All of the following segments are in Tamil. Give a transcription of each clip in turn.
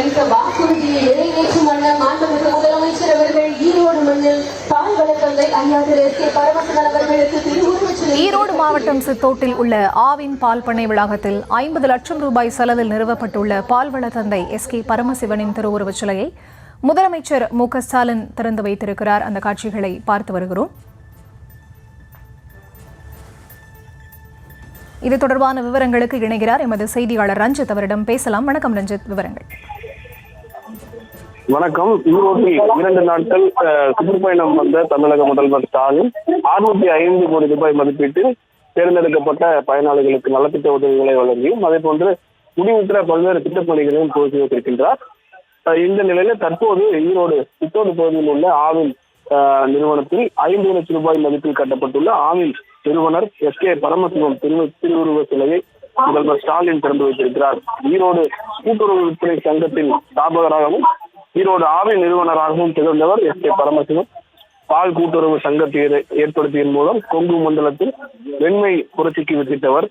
அளித்த வாக்குறுதியை நிறைவேற்றும் வண்ணம் மாண்புமிகு முதலமைச்சர் அவர்கள் ஈரோடு மண்ணில் பால்வள தந்தை ஐயா திரு எஸ் கே பரமசிவன் அவர்களுக்கு திருவுருவச்சிலை. ஈரோடு மாவட்டம் சித்தோட்டில் உள்ள ஆவின் பால் பண்ணை வளாகத்தில் 50 லட்சம் ரூபாய் செலவில் நிறுவப்பட்டுள்ள பால்வள தந்தை எஸ் கே பரமசிவனின் திருவுருவச் சிலையை முதலமைச்சர் மு.க. ஸ்டாலின் திறந்து வைத்திருக்கிறார். அந்த காட்சிகளை பார்த்து வருகிறோம். இது தொடர்பான விவரங்களுக்கு இணைகிறார் எமது செய்தியாளர் ரஞ்சித். அவரிடம் பேசலாம். வணக்கம் ரஞ்சித், விவரங்கள். வணக்கம். ஈரோட்டில் 2 நாட்கள் சுற்றுப்பயணம் வந்த தமிழக முதல்வர் ஸ்டாலின் 605 கோடி ரூபாய் மதிப்பீட்டில் தேர்ந்தெடுக்கப்பட்ட பயனாளிகளுக்கு நலத்திட்ட உதவிகளை வழங்கியும் அதே போன்று முடிவுற்ற பல்வேறு திட்டப்பணிகளையும் துவக்கி வைத்திருக்கின்றார். இந்த நிலையில தற்போது ஈரோடு சித்தோடு பகுதியில் உள்ள ஆவின் நிறுவனத்தில் 50 லட்சம் ரூபாய் மதிப்பில் கட்டப்பட்டுள்ள ஆவின் நிறுவனர் எஸ் கே பரமசிவம் திருவுருவ சிலையை முதல்வர் ஸ்டாலின் திறந்து வைத்திருக்கிறார். ஈரோடு கூட்டுறவு விற்பனை சங்கத்தின் ஸ்தாபகராகவும் ஈரோடு ஆவின் நிறுவனராகவும் திகழ்ந்தவர் எஸ் கே பரமசிவம். பால் கூட்டுறவு சங்கத்தை ஏற்படுத்தியதன் மூலம் கொங்கு மண்டலத்தில் வெண்மை புரட்சிக்கு வித்திட்டவர்.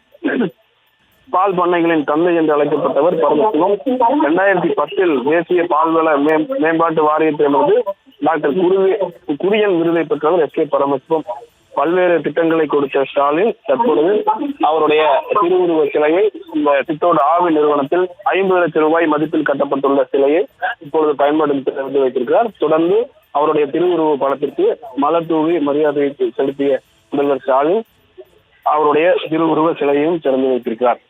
பால் பண்ணைகளின் தந்தை என்று அழைக்கப்பட்டவர் பரமசிவம். 2010 தேசிய பால்வள மேம்பாட்டு வாரியத்திலிருந்து டாக்டர் குரியன் விருதை பெற்றவர் எஸ் கே பரமசிவம். பல்வேறு திட்டங்களை கொடுத்த ஸ்டாலின் தற்பொழுது அவருடைய திருவுருவ சிலையை இந்த சித்தோடு ஆவி நிறுவனத்தில் 50 லட்சம் ரூபாய் மதிப்பில் கட்டப்பட்டுள்ள சிலையை இப்பொழுது பயன்பாடு திறந்து வைத்திருக்கிறார். தொடர்ந்து அவருடைய திருவுருவ படத்திற்கு மலர் தூவி மரியாதை செலுத்திய முதல்வர் ஸ்டாலின் அவருடைய திருவுருவ சிலையையும் திறந்து வைத்திருக்கிறார்.